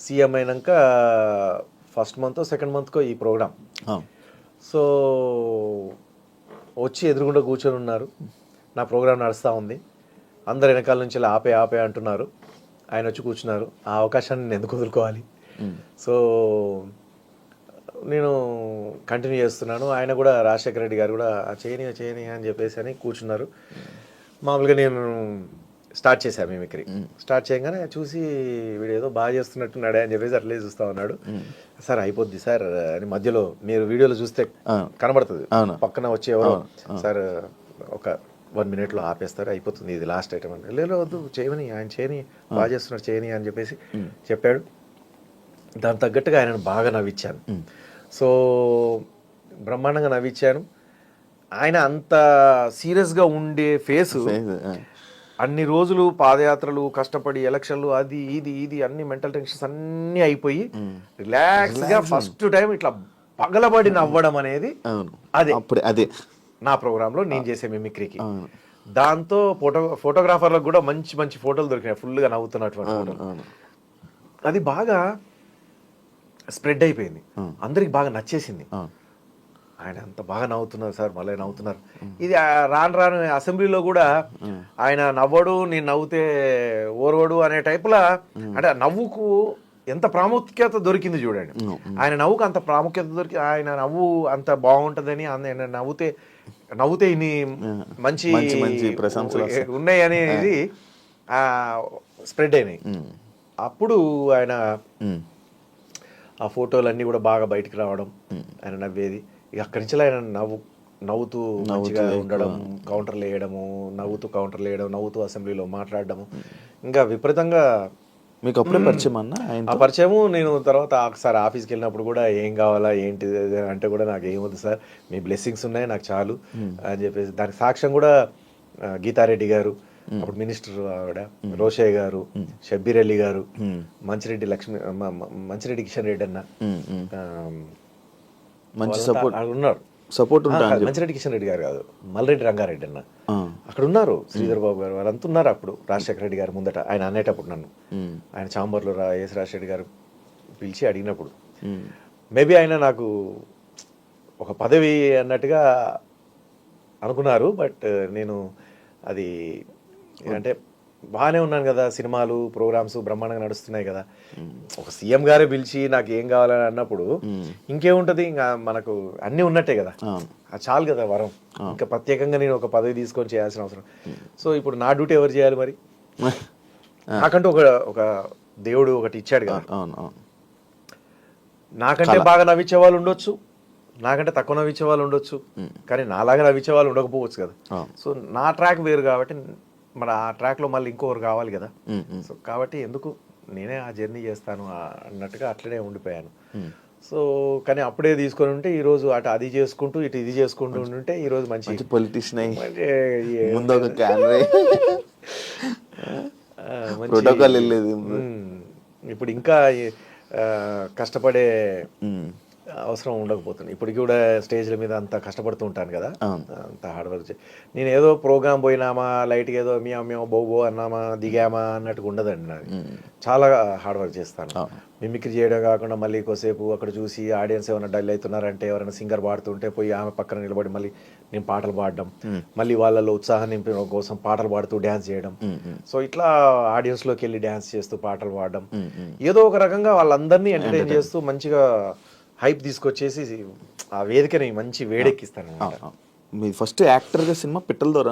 CM అయినాక first month second మంత్కో ఈ programme. So వచ్చి ఎదురుగుండా కూర్చొని ఉన్నారు, నా ప్రోగ్రామ్ నడుస్తూ ఉంది, అందరు వెనకాల నుంచి ఇలా ఆపే ఆపే అంటున్నారు, ఆయన వచ్చి కూర్చున్నారు. ఆ అవకాశాన్ని నేను ఎందుకు వదులుకోవాలి? సో నేను కంటిన్యూ చేస్తున్నాను. ఆయన కూడా రాజశేఖర రెడ్డి గారు కూడా చేయని అని చెప్పేసి అని కూర్చున్నారు. మామూలుగా నేను స్టార్ట్ చేశాను మిమిక్రీ. స్టార్ట్ చేయగానే చూసి వీడు ఏదో బాగా చేస్తున్నట్టున్నాడే అని చెప్పేసి అట్లే చూస్తూ ఉన్నాడు. సార్ అయిపోద్ది సార్ అని మధ్యలో మీరు వీడియోలో చూస్తే కనబడుతుంది, పక్కన వచ్చి ఎవరో సార్ ఒక 1 minute ఆపేస్తారు, అయిపోతుంది, ఇది లాస్ట్ ఐటమ్ అని. లేదు వద్దు, చేయని, ఆయన చేయని, బాగా చేస్తున్నాడు, చేయని అని చెప్పేసి చెప్పాడు. దాని తగ్గట్టుగా ఆయనను బాగా నవ్వించాను. సో బ్రహ్మాండంగా నవ్వించాను. ఆయన అంత సీరియస్గా ఉండే ఫేసు అన్ని రోజులు పాదయాత్రలు కష్టపడి ఎలక్షన్లు అది ఇది అన్ని మెంటల్ టెన్షన్స్ అన్నీ అయిపోయి రిలాక్స్గా ఫస్ట్ టైం ఇట్లా పగలబడి నవ్వడం అనేది అదే నా ప్రోగ్రాంలో నేను చేసే మిమిక్రీకి. దాంతో ఫోటోగ్రాఫర్లకు కూడా మంచి మంచి ఫోటోలు దొరికినాయి, ఫుల్గా నవ్వుతున్నటువంటి ఫోటోలు. అది బాగా స్ప్రెడ్ అయిపోయింది, అందరికి బాగా నచ్చేసింది. ఆయన అంత బాగా నవ్వుతున్నారు సార్, మళ్ళీ నవ్వుతున్నారు. ఇది రాను అసెంబ్లీలో కూడా ఆయన నవ్వడు, నేను నవ్వుతే ఓర్వడు అనే టైపులా, అంటే నవ్వుకు ఎంత ప్రాముఖ్యత దొరికింది చూడండి. ఆయన నవ్వుకు అంత ప్రాముఖ్యత దొరికి, ఆయన నవ్వు అంత బాగుంటుందని, ఆయన నవ్వుతే ఇన్ని మంచి ప్రశంసలు ఉన్నాయి అనేది స్ప్రెడ్ అయినాయి. అప్పుడు ఆయన ఆ ఫోటోలన్నీ కూడా బాగా బయటకు రావడం, ఆయన నవ్వేది. ఇక అక్కడి నుంచి ఆయన నవ్వుతూ మంచిగా ఉండడం, కౌంటర్లు వేయడము, కౌంటర్లు వేయడం, నవ్వుతూ అసెంబ్లీలో మాట్లాడడము, ఇంకా విపరీతంగా. మీకు అప్పుడే పరిచయం అన్న? ఆ పరిచయము నేను తర్వాత ఒకసారి ఆఫీస్కి వెళ్ళినప్పుడు కూడా ఏం కావాలా ఏంటి అంటే కూడా నాకు ఏమొద్దు సార్, మీ బ్లెస్సింగ్స్ ఉన్నాయి నాకు చాలు అని చెప్పేసి, దానికి సాక్ష్యం కూడా గీతారెడ్డి గారు, అప్పుడు మినిస్టర్ ఆవిడ, రోషయ్య గారు, షబ్బీర్ అలీ గారు, మంచిరెడ్డి కిషన్ రెడ్డి అన్న, మంచి ఉన్నారు. సపోర్ట్ మంచిరెడ్డి కిషన్ రెడ్డి గారు కాదు, మల్రెడ్డి రంగారెడ్డి అన్న అక్కడ ఉన్నారు, శ్రీధర్ బాబు గారు, వాళ్ళంతా ఉన్నారు. అప్పుడు రాజశేఖర రెడ్డి గారు ముందట ఆయన అనేటప్పుడు నన్ను ఆయన ఛాంబర్లో ఎస్ రాజశేఖర రెడ్డి గారు పిలిచి అడిగినప్పుడు మేబీ ఆయన నాకు ఒక పదవి అన్నట్టుగా అనుకున్నారు. బట్ నేను అది అంటే బాగానే ఉన్నాను కదా, సినిమాలు ప్రోగ్రామ్స్ బ్రహ్మాండంగా నడుస్తున్నాయి కదా, ఒక సీఎం గారే పిలిచి నాకు ఏం కావాలని అన్నప్పుడు ఇంకేముంటది, ఇంకా మనకు అన్నీ ఉన్నట్టే కదా, అది చాలు కదా వరం. ఇంకా ప్రత్యేకంగా నేను ఒక పదవి తీసుకొని చేయాల్సిన అవసరం. సో ఇప్పుడు నా డ్యూటీ ఎవరు చేయాలి మరి? నాకంటూ ఒక దేవుడు ఒకటి ఇచ్చాడు కదా. నాకంటే బాగా నవ్వించే వాళ్ళు ఉండొచ్చు, నాకంటే తక్కువ నవ్వించే వాళ్ళు ఉండొచ్చు, కానీ నాలాగా నవ్వించే వాళ్ళు ఉండకపోవచ్చు కదా. సో నా ట్రాక్ వేరు కాబట్టి మరి ఆ ట్రాక్లో మళ్ళీ ఇంకొకరు కావాలి కదా. సో కాబట్టి ఎందుకు నేనే ఆ జర్నీ చేస్తాను అన్నట్టుగా అట్లనే ఉండిపోయాను. సో కానీ అప్పుడే తీసుకొని ఉంటే ఈరోజు అటు అది చేసుకుంటూ ఇటు ఇది చేసుకుంటూ ఉంటే ఈరోజు మంచి పొలిటీషియన్ ఇప్పుడు ఇంకా కష్టపడే అవసరం ఉండకపోతుంది. ఇప్పటికి కూడా స్టేజ్ల మీద అంత కష్టపడుతూ ఉంటాను కదా, అంత హార్డ్ వర్క్. నేను ఏదో ప్రోగ్రామ్ పోయినామా, లైట్గా ఏదో మేము బో అన్నామా, దిగామా అన్నట్టుగా ఉండదండి నాది. చాలా హార్డ్ వర్క్ చేస్తాను. మిమిక్రీ చేయడం కాకుండా మళ్ళీ కొద్దిసేపు అక్కడ చూసి ఆడియన్స్ ఏమైనా డల్ అవుతున్నారంటే, ఎవరైనా సింగర్ పాడుతుంటే పోయి ఆమె పక్కన నిలబడి మళ్ళీ నేను పాటలు పాడడం, మళ్ళీ వాళ్ళలో ఉత్సాహం నింపడం కోసం పాటలు పాడుతూ డ్యాన్స్ చేయడం. సో ఇట్లా ఆడియన్స్లోకి వెళ్ళి డ్యాన్స్ చేస్తూ పాటలు పాడడం, ఏదో ఒక రకంగా వాళ్ళందరినీ ఎంటర్టైన్ చేస్తూ మంచిగా హైప్ తీసుకొచ్చేసి ఆ వేదికని మంచి వేడెక్కిస్తాను. మీ ఫస్ట్ యాక్టర్గా సినిమా పిట్టల దొర?